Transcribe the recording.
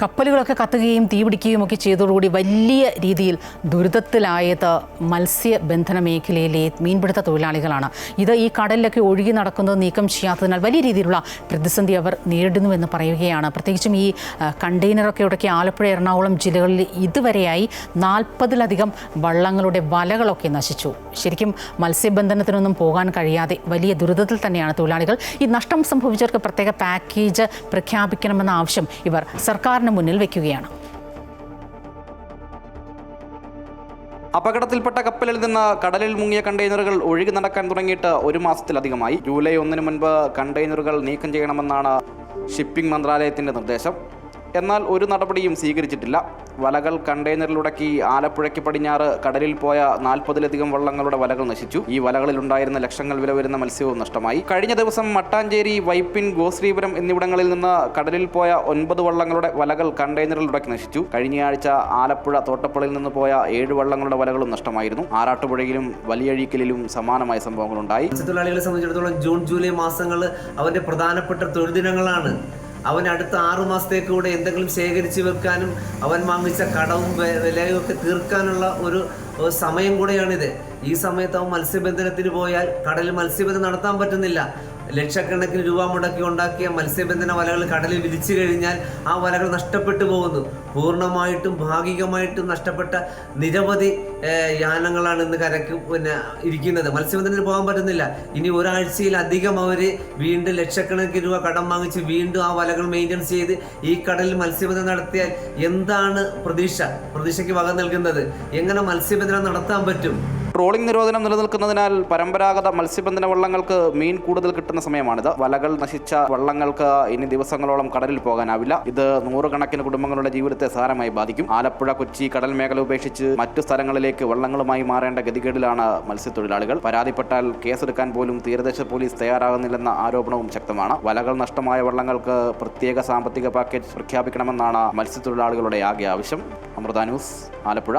കപ്പലുകളൊക്കെ കത്തുകയും തീപിടിക്കുകയും ഒക്കെ ചെയ്തതോടുകൂടി വലിയ രീതിയിൽ ദുരിതത്തിലായത് മത്സ്യബന്ധന മേഖലയിലെ മീൻപിടുത്ത തൊഴിലാളികളാണ്. ഇത് ഈ കടലിലൊക്കെ ഒഴുകി നടക്കുന്നത് നീക്കം ചെയ്യാത്തതിനാൽ വലിയ രീതിയിലുള്ള പ്രതിസന്ധി അവർ നേരിടുന്നുവെന്ന് പറയുകയാണ്. പ്രത്യേകിച്ചും ഈ കണ്ടെയ്നറൊക്കെ ഉടക്കി ആലപ്പുഴ, എറണാകുളം ജില്ലകളിൽ ഇതുവരെയായി 40-ലധികം വള്ളങ്ങളുടെ വലകളൊക്കെ നശിച്ചു. ശരിക്കും മത്സ്യബന്ധനത്തിനൊന്നും പോകാൻ കഴിയാതെ വലിയ ദുരിതത്തിൽ തന്നെയാണ് തൊഴിലാളികൾ. ഈ നഷ്ടം സംഭവിച്ചവർക്ക് പ്രത്യേക പാക്കേജ് പ്രഖ്യാപിക്കണമെന്ന ആവശ്യം ഇവർ സർക്കാരിന് മുന്നിൽ വെക്കുകയാണ്. അപകടത്തിൽപ്പെട്ട കപ്പലിൽ നിന്ന് കടലിൽ മുങ്ങിയ കണ്ടെയ്നറുകൾ ഒഴുകി നടക്കാൻ തുടങ്ങിയിട്ട് 1 മാസത്തിലധികമായി. ജൂലൈ 1 മുൻപ് കണ്ടെയ്നറുകൾ നീക്കം ചെയ്യണമെന്നാണ് ഷിപ്പിംഗ് മന്ത്രാലയത്തിൻ്റെ നിർദ്ദേശം. എന്നാൽ ഒരു നടപടിയും സ്വീകരിച്ചിട്ടില്ല. വലകൾ കണ്ടെയ്നറിലുടക്കി ആലപ്പുഴയ്ക്ക് പടിഞ്ഞാറ് കടലിൽ പോയ 40-ലധികം വള്ളങ്ങളുടെ വലകൾ നശിച്ചു. ഈ വലകളിലുണ്ടായിരുന്ന ലക്ഷങ്ങൾ വില വരുന്ന മത്സ്യവും നഷ്ടമായി. കഴിഞ്ഞ ദിവസം മട്ടാഞ്ചേരി, വൈപ്പിൻ, ഗോശ്രീപുരം എന്നിവിടങ്ങളിൽ നിന്ന് കടലിൽ പോയ 9 വള്ളങ്ങളുടെ വലകൾ കണ്ടെയ്നറിലുടക്കി നശിച്ചു. കഴിഞ്ഞയാഴ്ച ആലപ്പുഴ തോട്ടപ്പള്ളിയിൽ നിന്ന് പോയ 7 വള്ളങ്ങളുടെ വലകളും നഷ്ടമായിരുന്നു. ആറാട്ടുപുഴയിലും വലിയഴീക്കലിലും സമാനമായ സംഭവങ്ങളുണ്ടായി. മത്സ്യത്തൊഴിലാളികളെ സംബന്ധിച്ചിടത്തോളം ജൂൺ, ജൂലൈ മാസങ്ങൾ അവന്റെ പ്രധാനപ്പെട്ട തൊഴിൽ ദിനങ്ങളാണ്. അവൻ അടുത്ത 6 മാസത്തേക്ക് കൂടെ എന്തെങ്കിലും ശേഖരിച്ച് വെക്കാനും അവൻ വാങ്ങിച്ച കടവും വിലയും ഒക്കെ തീർക്കാനുള്ള ഒരു സമയം കൂടെയാണിത്. ഈ സമയത്ത് അവൻ മത്സ്യബന്ധനത്തിന് പോയാൽ കടലിൽ മത്സ്യബന്ധനം നടത്താൻ പറ്റുന്നില്ല. ലക്ഷക്കണക്കിന് രൂപ മുടക്കി ഉണ്ടാക്കിയ മത്സ്യബന്ധന വലകൾ കടലിൽ വിരിച്ചു കഴിഞ്ഞാൽ ആ വലകൾ നഷ്ടപ്പെട്ടു പോകുന്നു. പൂർണ്ണമായിട്ടും ഭാഗികമായിട്ടും നഷ്ടപ്പെട്ട നിരവധി യാനങ്ങളാണ് ഇന്ന് കരക്ക് ഇരിക്കുന്നത്. മത്സ്യബന്ധനത്തിന് പോകാൻ പറ്റുന്നില്ല. ഇനി ഒരാഴ്ചയിലധികം അവർ വീണ്ടും ലക്ഷക്കണക്കിന് രൂപ കടം വാങ്ങിച്ച് വീണ്ടും ആ വലകൾ മെയിൻ്റെനൻസ് ചെയ്ത് ഈ കടലിൽ മത്സ്യബന്ധനം നടത്തിയാൽ എന്താണ് പ്രതീക്ഷയ്ക്ക് വക നൽകുന്നത്? എങ്ങനെ മത്സ്യബന്ധനം നടത്താൻ പറ്റും? ട്രോളിംഗ് നിരോധനം നിലനിൽക്കുന്നതിനാൽ പരമ്പരാഗത മത്സ്യബന്ധന വള്ളങ്ങൾക്ക് മീൻ കൂടുതൽ കിട്ടുന്ന സമയമാണിത്. വലകൾ നശിച്ച വള്ളങ്ങൾക്ക് ഇനി ദിവസങ്ങളോളം കടലിൽ പോകാനാവില്ല. ഇത് 100 കണക്കിന് കുടുംബങ്ങളുടെ ജീവിതത്തെ സാരമായി ബാധിക്കും. ആലപ്പുഴ, കൊച്ചി കടൽ മേഖല ഉപേക്ഷിച്ച് മറ്റു സ്ഥലങ്ങളിലേക്ക് വള്ളങ്ങളുമായി മാറേണ്ട ഗതികേടിലാണ് മത്സ്യത്തൊഴിലാളികൾ. പരാതിപ്പെട്ടാൽ കേസെടുക്കാൻ പോലും തീരദേശ പോലീസ് തയ്യാറാകുന്നില്ലെന്ന ആരോപണവും ശക്തമാണ്. വലകൾ നഷ്ടമായ വള്ളങ്ങൾക്ക് പ്രത്യേക സാമ്പത്തിക പാക്കേജ് പ്രഖ്യാപിക്കണമെന്നാണ് മത്സ്യത്തൊഴിലാളികളുടെ ആകെ ആവശ്യം. അമൃത ന്യൂസ്, ആലപ്പുഴ.